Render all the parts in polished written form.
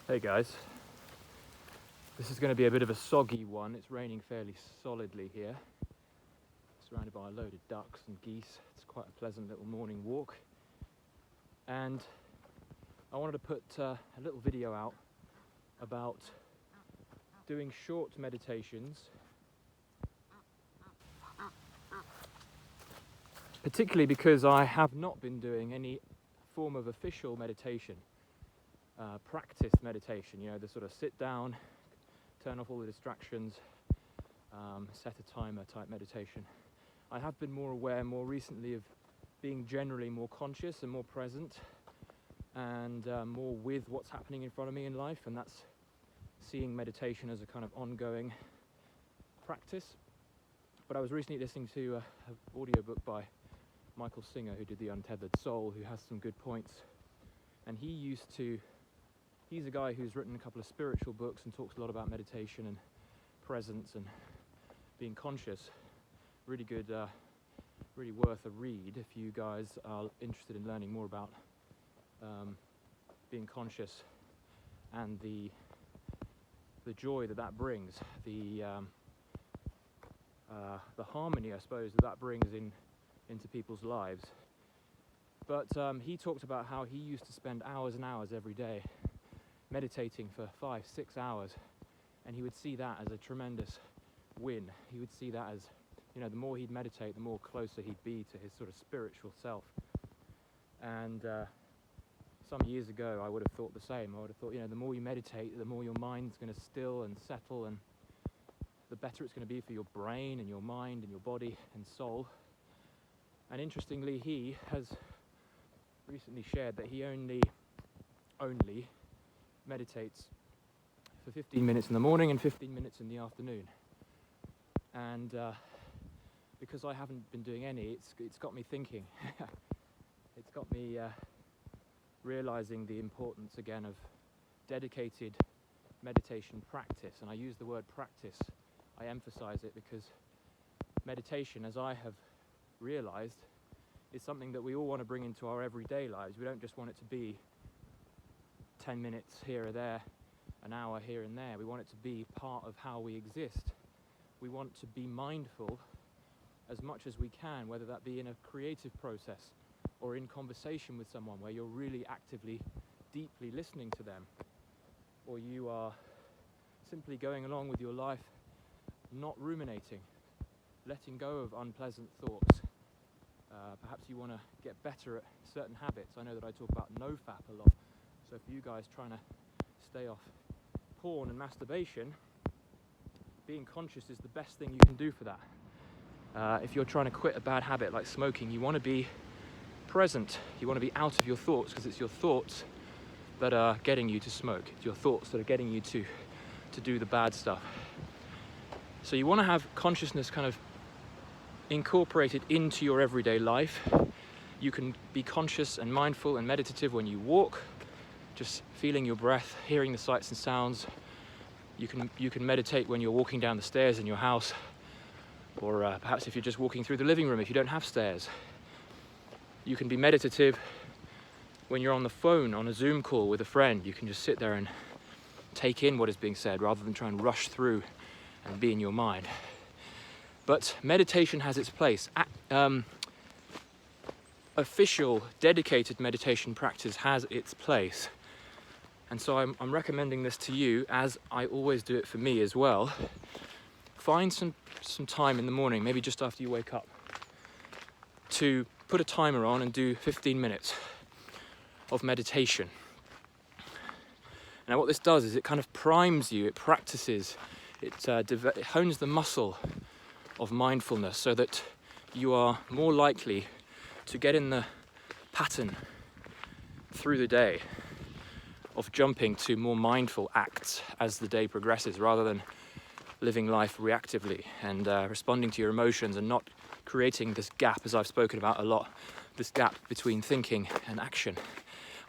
Hey guys, this is going to be a bit of a soggy one. It's raining fairly solidly here, surrounded by a load of ducks and geese. It's quite a pleasant little morning walk, and I wanted to put a little video out about doing short meditations, particularly because I have not been doing any form of official meditation. Practice meditation, you know, the sort of sit down, turn off all the distractions, set a timer type meditation. I have been more aware more recently of being generally more conscious and more present and more with what's happening in front of me in life, and that's seeing meditation as a kind of ongoing practice. But I was recently listening to an audiobook by Michael Singer, who did The Untethered Soul, who has some good points, and he's a guy who's written a couple of spiritual books and talks a lot about meditation and presence and being conscious. Really good, really worth a read if you guys are interested in learning more about being conscious and the joy that brings, the harmony, I suppose, that brings into people's lives. But he talked about how he used to spend hours and hours every day meditating for 5-6 hours, and he would see that as a tremendous win. He would see that as, you know, the more he'd meditate, the more closer he'd be to his sort of spiritual self. And some years ago I would have thought the same. I would have thought, you know, the more you meditate, the more your mind's going to still and settle, and the better it's going to be for your brain and your mind and your body and soul. And interestingly, he has recently shared that he only meditates for 15 minutes in the morning and 15 minutes in the afternoon. And because I haven't been doing any, it's got me thinking. It's got me realizing the importance again of dedicated meditation practice. And I use the word practice, I emphasize it, because meditation, as I have realized, is something that we all want to bring into our everyday lives. We don't just want it to be 10 minutes here or there, an hour here and there. We want it to be part of how we exist. We want to be mindful as much as we can, whether that be in a creative process or in conversation with someone where you're really actively, deeply listening to them, or you are simply going along with your life, not ruminating, letting go of unpleasant thoughts. Perhaps you want to get better at certain habits. I know that I talk about no-fap a lot. So for you guys trying to stay off porn and masturbation, being conscious is the best thing you can do for that. If you're trying to quit a bad habit like smoking, you want to be present. You want to be out of your thoughts, because it's your thoughts that are getting you to smoke. It's your thoughts that are getting you to do the bad stuff. So you want to have consciousness kind of incorporated into your everyday life. You can be conscious and mindful and meditative when you walk, just feeling your breath, hearing the sights and sounds. You can meditate when you're walking down the stairs in your house, or perhaps if you're just walking through the living room if you don't have stairs. You can be meditative when you're on the phone on a Zoom call with a friend. You can just sit there and take in what is being said rather than try and rush through and be in your mind. But meditation has its place. Official, dedicated meditation practice has its place. And so I'm recommending this to you, as I always do it for me as well. Find some time in the morning, maybe just after you wake up, to put a timer on and do 15 minutes of meditation. Now what this does is it kind of primes you, it practices, it hones the muscle of mindfulness so that you are more likely to get in the pattern through the day of jumping to more mindful acts as the day progresses, rather than living life reactively and responding to your emotions and not creating this gap, as I've spoken about a lot, this gap between thinking and action.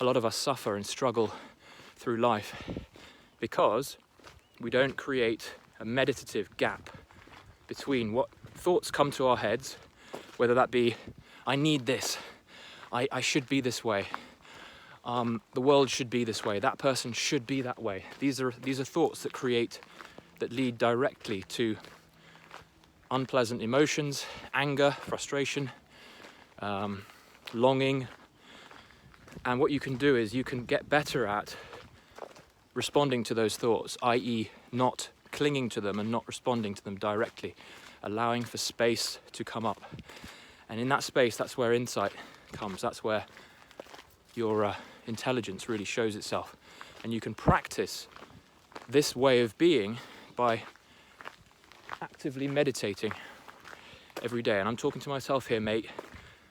A lot of us suffer and struggle through life because we don't create a meditative gap between what thoughts come to our heads, whether that be, I need this, I should be this way, the world should be this way, that person should be that way. These are thoughts that lead directly to unpleasant emotions, anger, frustration, longing. And what you can do is you can get better at responding to those thoughts, i.e. not clinging to them and not responding to them directly, allowing for space to come up. And in that space, that's where insight comes. That's where your intelligence really shows itself. And you can practice this way of being by actively meditating every day. And I'm talking to myself here, mate.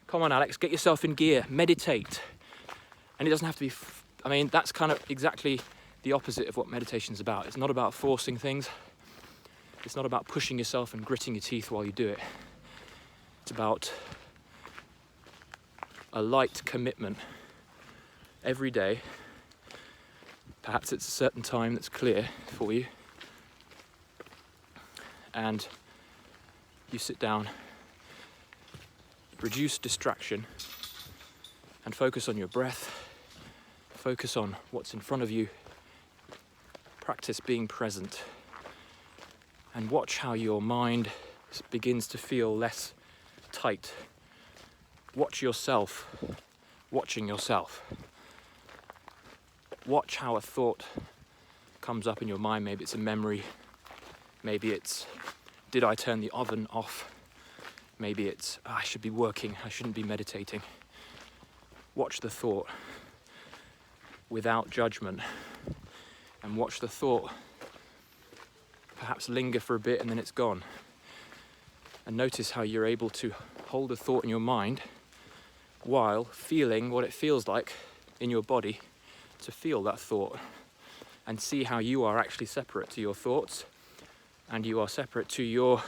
Come on, Alex, get yourself in gear, meditate. And it doesn't have to be, that's kind of exactly the opposite of what meditation is about. It's not about forcing things. It's not about pushing yourself and gritting your teeth while you do it. It's about a light commitment every day. Perhaps it's a certain time that's clear for you. And you sit down, reduce distraction, and focus on your breath, focus on what's in front of you, practice being present, and watch how your mind begins to feel less tight. Watch yourself, watching yourself. Watch how a thought comes up in your mind. Maybe it's a memory, maybe it's, did I turn the oven off? Maybe it's, I should be working, I shouldn't be meditating. Watch the thought without judgment, and watch the thought perhaps linger for a bit and then it's gone. And notice how you're able to hold a thought in your mind while feeling what it feels like in your body to feel that thought, and see how you are actually separate to your thoughts and you are separate to your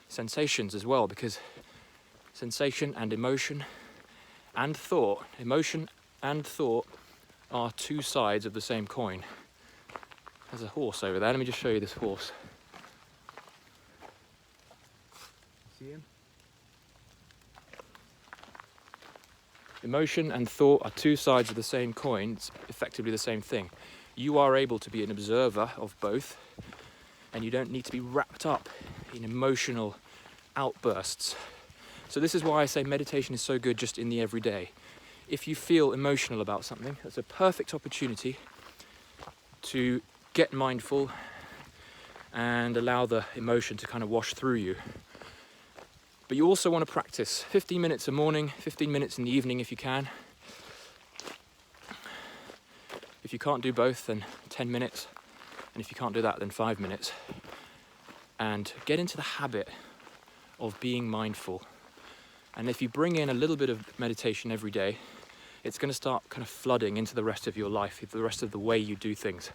sensations as well, because sensation and emotion and thought are two sides of the same coin. There's a horse over there. Let me just show you this horse. See him? Emotion and thought are two sides of the same coin. It's effectively the same thing. You are able to be an observer of both, and you don't need to be wrapped up in emotional outbursts. So this is why I say meditation is so good just in the everyday. If you feel emotional about something, that's a perfect opportunity to get mindful and allow the emotion to kind of wash through you. But you also want to practice 15 minutes a morning, 15 minutes in the evening if you can. If you can't do both, then 10 minutes. And if you can't do that, then 5 minutes. And get into the habit of being mindful. And if you bring in a little bit of meditation every day, it's going to start kind of flooding into the rest of your life, the rest of the way you do things.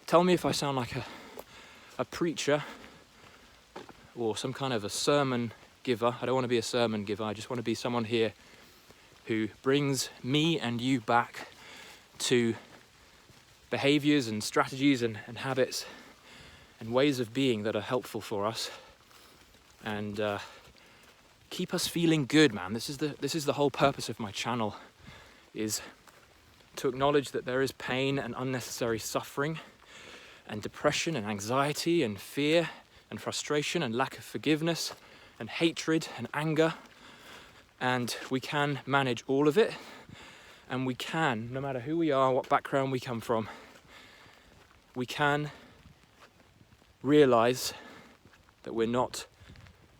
Tell me if I sound like a preacher or some kind of a sermon giver. I don't want to be a sermon giver. I just want to be someone here who brings me and you back to behaviors and strategies and habits and ways of being that are helpful for us and keep us feeling good, man. This is the whole purpose of my channel, is to acknowledge that there is pain and unnecessary suffering and depression and anxiety and fear and frustration and lack of forgiveness and hatred and anger, and we can manage all of it, and we can, no matter who we are, what background we come from, we can realize that we're not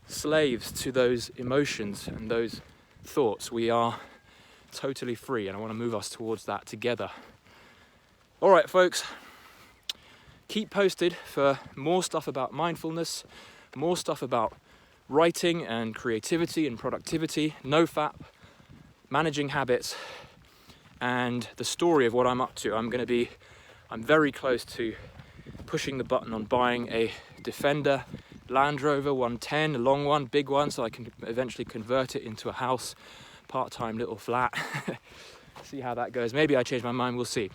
slaves to those emotions and those thoughts. We are totally free, and I want to move us towards that together. All right, folks. Keep posted for more stuff about mindfulness, more stuff about writing and creativity and productivity, NoFap, managing habits, and the story of what I'm up to. I'm very close to pushing the button on buying a Defender Land Rover 110, a long one, big one, so I can eventually convert it into a house, part-time little flat. See how that goes. Maybe I change my mind, we'll see.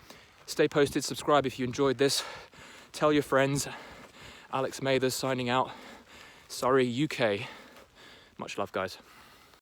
Stay posted, subscribe if you enjoyed this. Tell your friends. Alex Mathers signing out. Surrey, UK. Much love, guys.